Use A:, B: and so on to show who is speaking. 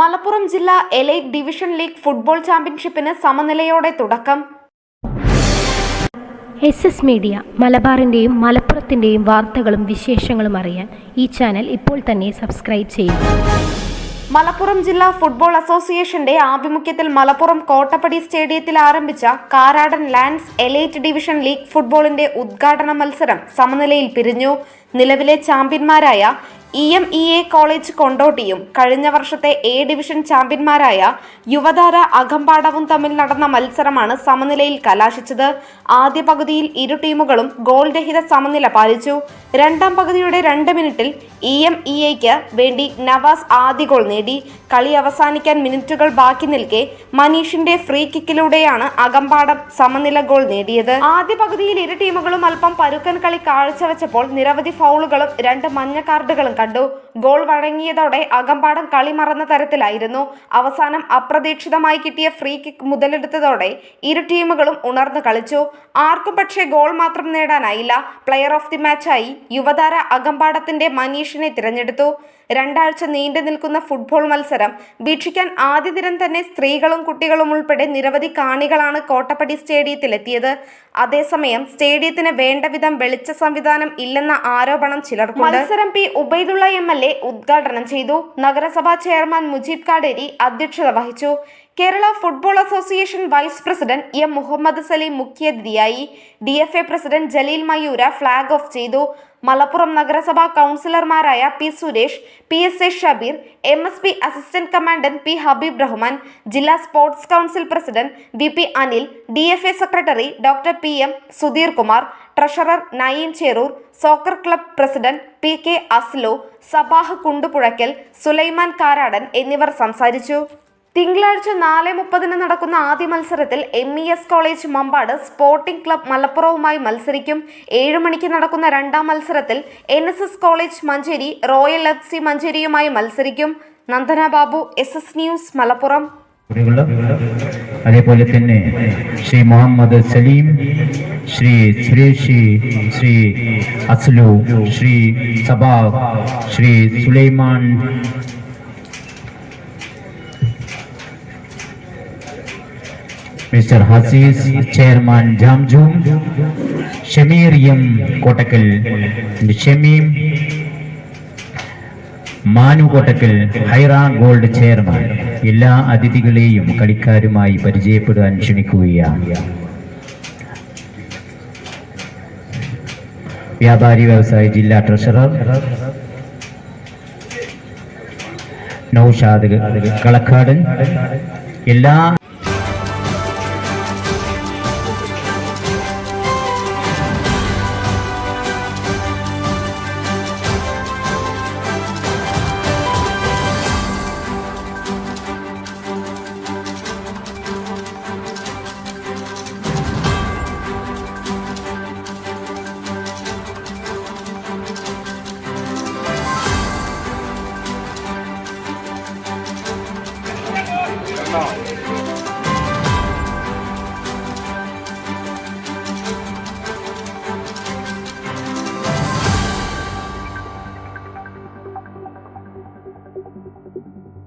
A: മലപ്പുറം ജില്ലാ elite division league football ചാമ്പ്യൻഷിപ്പിന് സമനിലയോടെ തുടക്കം.
B: SS media മലബാറിൻ്റെയും മലപ്പുറത്തിൻ്റെയും വാർത്തകളും വിശേഷങ്ങളും അറിയാൻ ഈ ചാനൽ ഇപ്പോൾ തന്നെ സബ്സ്ക്രൈബ് ചെയ്യുക.
A: മലപ്പുറം ജില്ലാ ഫുട്ബോൾ അസോസിയേഷന്റെ ആഭിമുഖ്യത്തിൽ മലപ്പുറം കോട്ടപ്പടി സ്റ്റേഡിയത്തിൽ ആരംഭിച്ച Karadan lands elite division league ഫുട്ബോളിന്റെ ഉദ്ഘാടന മത്സരം സമനിലയിൽ പിരിഞ്ഞു. നിലവിലെ ചാമ്പ്യന്മാരായ EMEA കോളേജ് കൊണ്ടോട്ടിയും കഴിഞ്ഞ വർഷത്തെ A ഡിവിഷൻ ചാമ്പ്യന്മാരായ യുവധാര അകമ്പാടവും തമ്മിൽ നടന്ന മത്സരമാണ് സമനിലയിൽ കലാശിച്ചത്. ആദ്യ പകുതിയിൽ ഇരു ടീമുകളും ഗോൾ രഹിത സമനില പാലിച്ചു. രണ്ടാം പകുതിയുടെ 2 മിനിറ്റിൽ EMEAയ്ക്ക് വേണ്ടി നവാസ് ആദ്യ ഗോൾ നേടി. കളി അവസാനിക്കാൻ മിനിറ്റുകൾ ബാക്കി നിൽക്കെ മനീഷിന്റെ ഫ്രീ കിക്കിലൂടെയാണ് അകമ്പാടം സമനില ഗോൾ നേടിയത്. ആദ്യ പകുതിയിൽ ഇരു ടീമുകളും അല്പം പരുക്കൻ കളി കാഴ്ചവെച്ചപ്പോൾ നിരവധി ഫൗളുകളും 2 മഞ്ഞ കാർഡുകളും കണ്ടു. ഗോൾ വഴങ്ങിയതോടെ അകമ്പാടം കളി മറന്ന തരത്തിലായിരുന്നു. അവസാനം അപ്രതീക്ഷിതമായി കിട്ടിയ ഫ്രീ കിക്ക് മുതലെടുത്തതോടെ ഇരു ടീമുകളും ഉണർന്നു കളിച്ചു. ആർക്കും പക്ഷേ ഗോൾ മാത്രം നേടാനായില്ല. പ്ലെയർ ഓഫ് ദി മാച്ചായി യുവതാര അകമ്പാടത്തിന്റെ മനീഷിനെ തിരഞ്ഞെടുത്തു. 2 ആഴ്ച നീണ്ടു നിൽക്കുന്ന ഫുട്ബോൾ മത്സരം വീക്ഷിക്കാൻ ആദ്യ ദിനം തന്നെ സ്ത്രീകളും കുട്ടികളും ഉൾപ്പെടെ നിരവധി കാണികളാണ് കോട്ടപ്പടി സ്റ്റേഡിയത്തിലെത്തിയത്. അതേസമയം സ്റ്റേഡിയത്തിന് വേണ്ട വിധം വെളിച്ച സംവിധാനം ഇല്ലെന്ന ആരോപണം ചിലർക്കുണ്ട്. മത്സരം P. ഉബൈദുള്ള MLA ഉദ്ഘാടനം ചെയ്തു. നഗരസഭാ ചെയർമാൻ മുജീബ് കാടേരി അധ്യക്ഷത വഹിച്ചു. Kerala football association vice president M. Muhammad Saleem മുഖ്യാതിഥിയായി. DFA president Jaleel Mayoora flag off ചെയ്തു. മലപ്പുറം നഗരസഭാ കൗൺസിലർമാരായ P. Suresh, PSA Shabeer, MSP assistant commandant P. Habeeb Rahman, ജില്ലാ sports council president VP Anil, DFA secretary doctor PM Sudheer Kumar, treasurer Naeem Cherur, soccer club president PK Aslu, Sabah Kundupuzhakkal, Sulaiman Karadan എന്നിവർ സംസാരിച്ചു. തിങ്കളാഴ്ച 4:30 നടക്കുന്ന ആദ്യ മത്സരത്തിൽ MES college Mampad sporting club മലപ്പുറവുമായി മത്സരിക്കും. 7 മണിക്ക് നടക്കുന്ന രണ്ടാം മത്സരത്തിൽ NSS college Manjeri royal FC മഞ്ചേരിയുമായി മത്സരിക്കും. Nandana Babu, SS news, Malappuram.
C: അതേപോലെ തന്നെ Shri Muhammad Saleem, Shri Suresh, Shri Aslu, Shri Sabah, Shri Sulaiman, mister Hasees, chairman Jamjoom, Shameer M. Kottakkal, Shameem, Manu Kottakkal, Haira gold chairman എല്ലാ അതിഥികളെയും കളിക്കാരുമായി പരിചയപ്പെടാൻ ക്ഷണിക്കുകയാണ്. വ്യാപാരി വ്യവസായ ജില്ലാ ട്രഷറർ നൗഷാദ് കളക്കാടൻ എല്ലാ